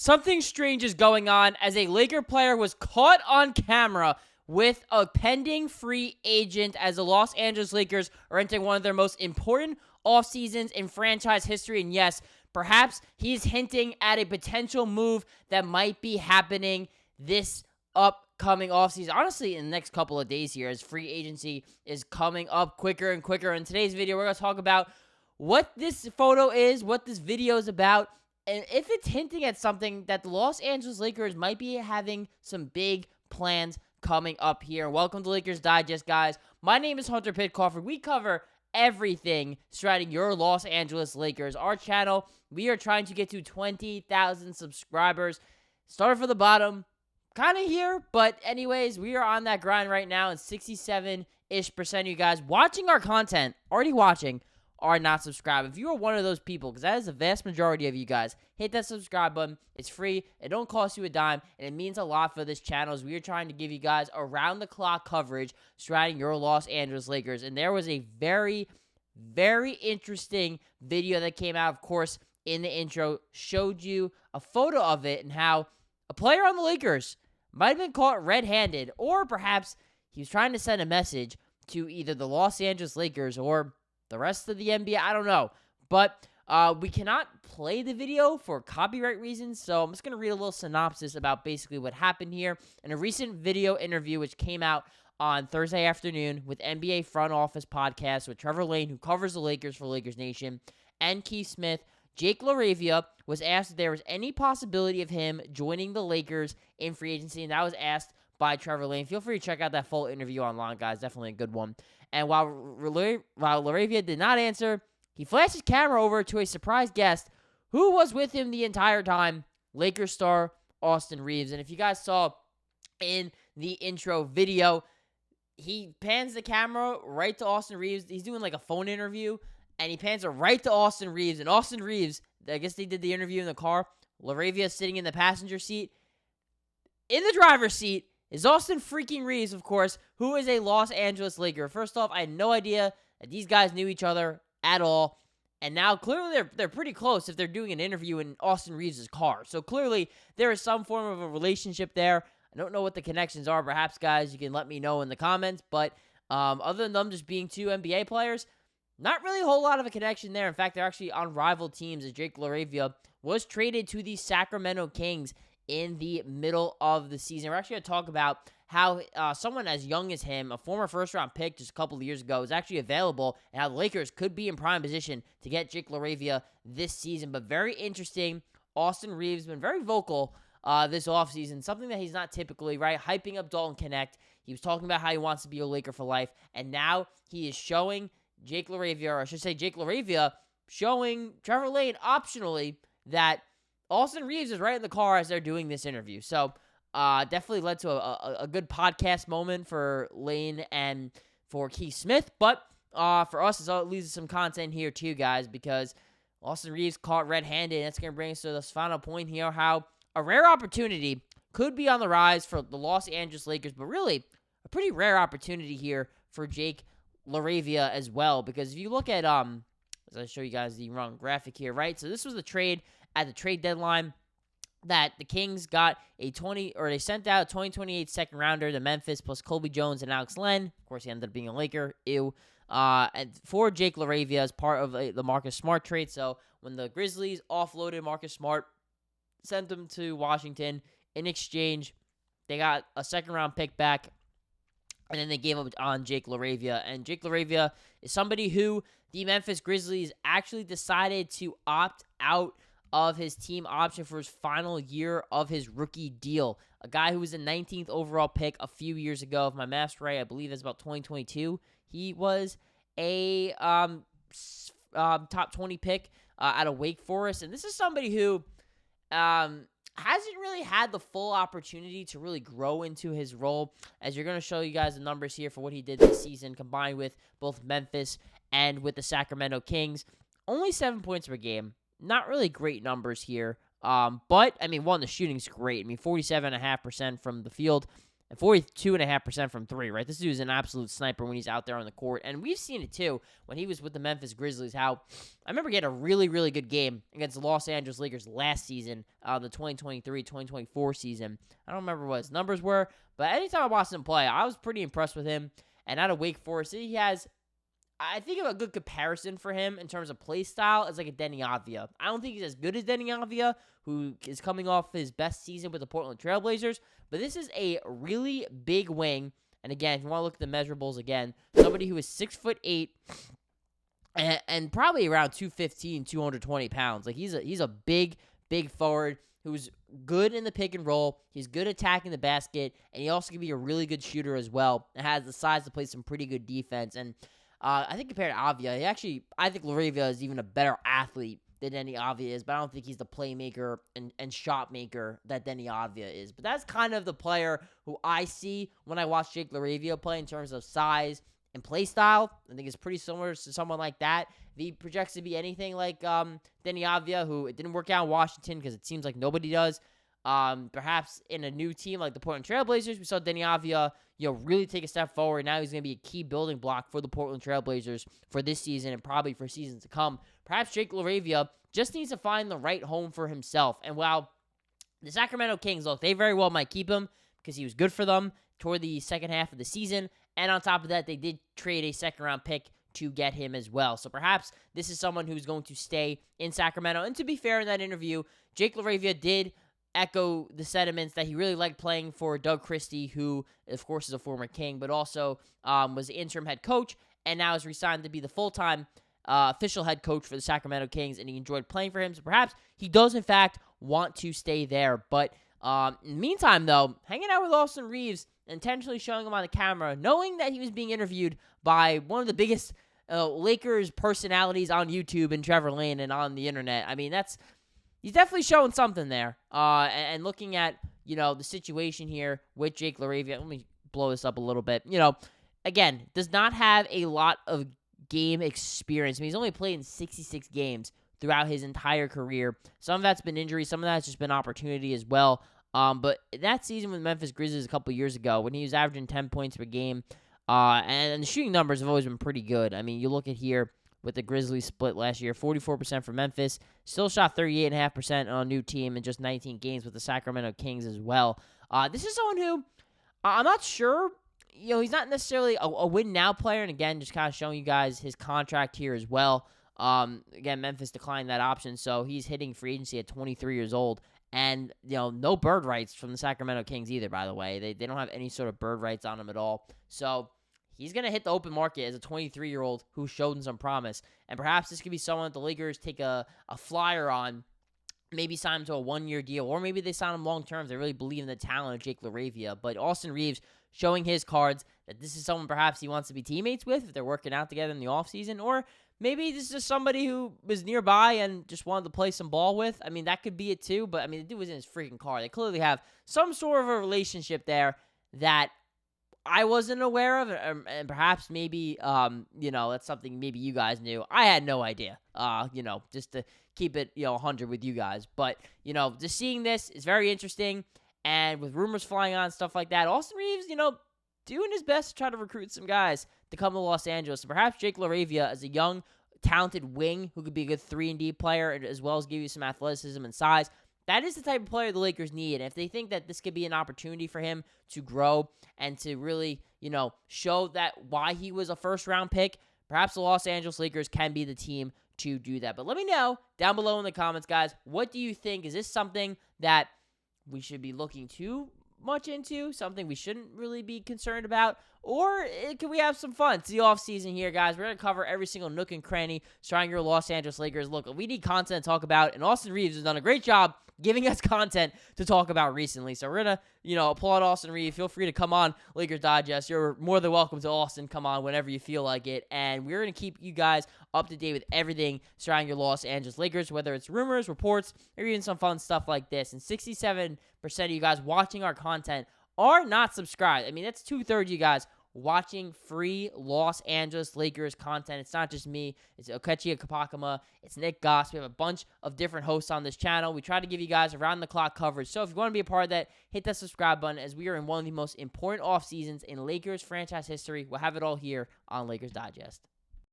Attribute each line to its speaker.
Speaker 1: Something strange is going on as a Laker player was caught on camera with a pending free agent as the Los Angeles Lakers are entering one of their most important off seasons in franchise history. And yes, perhaps he's hinting at a potential move that might be happening this upcoming offseason. Honestly, in the next couple of days here, as free agency is coming up quicker and quicker. In today's video, we're going to talk about what this photo is, what this video is about, and if it's hinting at something that the Los Angeles Lakers might be having some big plans coming up here. Welcome to Lakers Digest, guys. My name is Hunter Pitcoff. We cover everything surrounding your Los Angeles Lakers. Our channel, we are trying to get to 20,000 subscribers. Started from the bottom, kind of here, but anyways, we are on that grind right now, and 67-ish% of you guys watching our content, already watching, are not subscribed. If you are one of those people, because that is the vast majority of you guys, hit that subscribe button. It's free. It don't cost you a dime, and it means a lot for this channel as we are trying to give you guys around-the-clock coverage surrounding your Los Angeles Lakers. And there was a very, very interesting video that came out, of course, in the intro, showed you a photo of it and how a player on the Lakers might have been caught red-handed, or perhaps he was trying to send a message to either the Los Angeles Lakers or the rest of the NBA. I don't know. But we cannot play the video for copyright reasons, so I'm just going to read a little synopsis about basically what happened here. In a recent video interview, which came out on Thursday afternoon with NBA Front Office Podcast with Trevor Lane, who covers the Lakers for Lakers Nation, and Keith Smith, Jake LaRavia was asked if there was any possibility of him joining the Lakers in free agency, and that was asked by Trevor Lane. Feel free to check out that full interview online, guys. Definitely a good one. And while LaRavia did not answer, he flashed his camera over to a surprise guest who was with him the entire time, Lakers star Austin Reaves. And if you guys saw in the intro video, he pans the camera right to Austin Reaves. He's doing like a phone interview, and he pans it right to Austin Reaves. And Austin Reaves, I guess they did the interview in the car. LaRavia is sitting in the passenger seat. In the driver's seat is Austin freaking Reaves, of course, who is a Los Angeles Laker. First off, I had no idea that these guys knew each other at all. And now, clearly, they're pretty close if they're doing an interview in Austin Reaves' car. So, clearly, there is some form of a relationship there. I don't know what the connections are. Perhaps, guys, you can let me know in the comments. But other than them just being two NBA players, not really a whole lot of a connection there. In fact, they're actually on rival teams as Jake LaRavia was traded to the Sacramento Kings in the middle of the season. We're actually going to talk about how someone as young as him, a former first-round pick just a couple of years ago, is actually available, and how the Lakers could be in prime position to get Jake LaRavia this season. But very interesting. Austin Reaves been very vocal this offseason, something that he's not typically, right? Hyping up Dalton Knecht. He was talking about how he wants to be a Laker for life, and now he is showing Jake LaRavia, or I should say Jake LaRavia, showing Trevor Lane optionally that Austin Reaves is right in the car as they're doing this interview. So, definitely led to a good podcast moment for Lane and for Keith Smith. But for us, it leads to some content here too, guys, because Austin Reaves caught red-handed. And that's going to bring us to this final point here, how a rare opportunity could be on the rise for the Los Angeles Lakers, but really a pretty rare opportunity here for Jake LaRavia as well. Because if you look at, as I show you guys the wrong graphic here, right? So this was the trade at the trade deadline that the Kings got they sent out a 2028 second rounder to Memphis plus Colby Jones and Alex Len. Of course, he ended up being a Laker. And for Jake LaRavia as part of the Marcus Smart trade. So when the Grizzlies offloaded Marcus Smart, sent him to Washington in exchange, they got a second round pick back. And then they gave up on Jake LaRavia. And Jake LaRavia is somebody who the Memphis Grizzlies actually decided to opt out of his team option for his final year of his rookie deal. A guy who was a 19th overall pick a few years ago. If my math's right, I believe it's about 2022. He was a top 20 pick out of Wake Forest. And this is somebody who hasn't really had the full opportunity to really grow into his role, as you're going to show you guys the numbers here for what he did this season, combined with both Memphis and with the Sacramento Kings. Only 7 points per game. Not really great numbers here. But, I mean, the shooting's great. I mean, 47.5% from the field, and 42.5% from three, right? This dude is an absolute sniper when he's out there on the court. And we've seen it too when he was with the Memphis Grizzlies, how I remember he had a really, really good game against the Los Angeles Lakers last season, the 2023-2024 season. I don't remember what his numbers were, but anytime I watched him play, I was pretty impressed with him. And out of Wake Forest, he has, I think, of a good comparison for him in terms of play style is like a Deni Avdija. I don't think he's as good as Deni Avdija, who is coming off his best season with the Portland Trailblazers, but this is a really big wing. And again, if you want to look at the measurables again, somebody who is 6'8" and probably around 215, 220 pounds. Like he's a big forward who's good in the pick and roll. He's good attacking the basket, and he also can be a really good shooter as well. And has the size to play some pretty good defense. And I think compared to Avdija, I think LaRavia is even a better athlete than Deni Avdija is, but I don't think he's the playmaker and shot maker that Deni Avdija is. But that's kind of the player who I see when I watch Jake LaRavia play in terms of size and play style. I think it's pretty similar to someone like that. If he projects to be anything like Deni Avdija, who it didn't work out in Washington because it seems like nobody does. Perhaps in a new team like the Portland Trailblazers, we saw Deni Avdija, really take a step forward. Now he's going to be a key building block for the Portland Trailblazers for this season and probably for seasons to come. Perhaps Jake LaRavia just needs to find the right home for himself. And while the Sacramento Kings, look, they very well might keep him because he was good for them toward the second half of the season. And on top of that, they did trade a second-round pick to get him as well. So perhaps this is someone who's going to stay in Sacramento. And to be fair, in that interview, Jake LaRavia did echo the sentiments that he really liked playing for Doug Christie, who, of course, is a former King, but also was the interim head coach and now is re-signed to be the full-time official head coach for the Sacramento Kings, and he enjoyed playing for him. So perhaps he does, in fact, want to stay there. But in the meantime, though, hanging out with Austin Reaves, intentionally showing him on the camera, knowing that he was being interviewed by one of the biggest Lakers personalities on YouTube and Trevor Lane and on the internet. I mean, he's definitely showing something there. And looking at, the situation here with Jake LaRavia, let me blow this up a little bit. Again, does not have a lot of game experience. I mean, he's only played in 66 games throughout his entire career. Some of that's been injury. Some of that's just been opportunity as well. But that season with Memphis Grizzlies a couple years ago, when he was averaging 10 points per game, and the shooting numbers have always been pretty good. I mean, you look at here with the Grizzlies split last year, 44% for Memphis, still shot 38.5% on a new team in just 19 games with the Sacramento Kings as well. This is someone who I'm not sure, he's not necessarily a win-now player, and again, just kind of showing you guys his contract here as well. Again, Memphis declined that option, so he's hitting free agency at 23 years old. And, no bird rights from the Sacramento Kings either, by the way. They don't have any sort of bird rights on him at all. So he's going to hit the open market as a 23-year-old who showed some promise. And perhaps this could be someone that the Lakers take a flyer on, maybe sign him to a one-year deal, or maybe they sign him long-term if they really believe in the talent of Jake LaRavia. But Austin Reaves showing his cards that this is someone perhaps he wants to be teammates with if they're working out together in the offseason, or maybe this is just somebody who was nearby and just wanted to play some ball with. I mean, that could be it too, but I mean, the dude was in his freaking car. They clearly have some sort of a relationship there that I wasn't aware of, and perhaps maybe, that's something maybe you guys knew. I had no idea, just to keep it, 100 with you guys. But, just seeing this is very interesting, and with rumors flying on, stuff like that, Austin Reaves, doing his best to try to recruit some guys to come to Los Angeles. So perhaps Jake LaRavia as a young, talented wing who could be a good 3-and-D player as well as give you some athleticism and size. That is the type of player the Lakers need. And if they think that this could be an opportunity for him to grow and to really, show that why he was a first-round pick, perhaps the Los Angeles Lakers can be the team to do that. But let me know down below in the comments, guys, what do you think? Is this something that we should be looking too much into, something we shouldn't really be concerned about, or can we have some fun? It's the offseason here, guys. We're going to cover every single nook and cranny surrounding your Los Angeles Lakers. Look, we need content to talk about, and Austin Reaves has done a great job giving us content to talk about recently. So we're going to, applaud Austin Reaves. Feel free to come on Lakers Digest. You're more than welcome to Austin. Come on whenever you feel like it. And we're going to keep you guys up to date with everything surrounding your Los Angeles Lakers, whether it's rumors, reports, or even some fun stuff like this. And 67% of you guys watching our content are not subscribed. I mean, that's 2/3 of you guys watching free Los Angeles Lakers content. It's not just me. It's Okechi Kapakama. It's Nick Goss. We have a bunch of different hosts on this channel. We try to give you guys around-the-clock coverage. So if you want to be a part of that, hit that subscribe button, as we are in one of the most important off seasons in Lakers franchise history. We'll have it all here on Lakers Digest.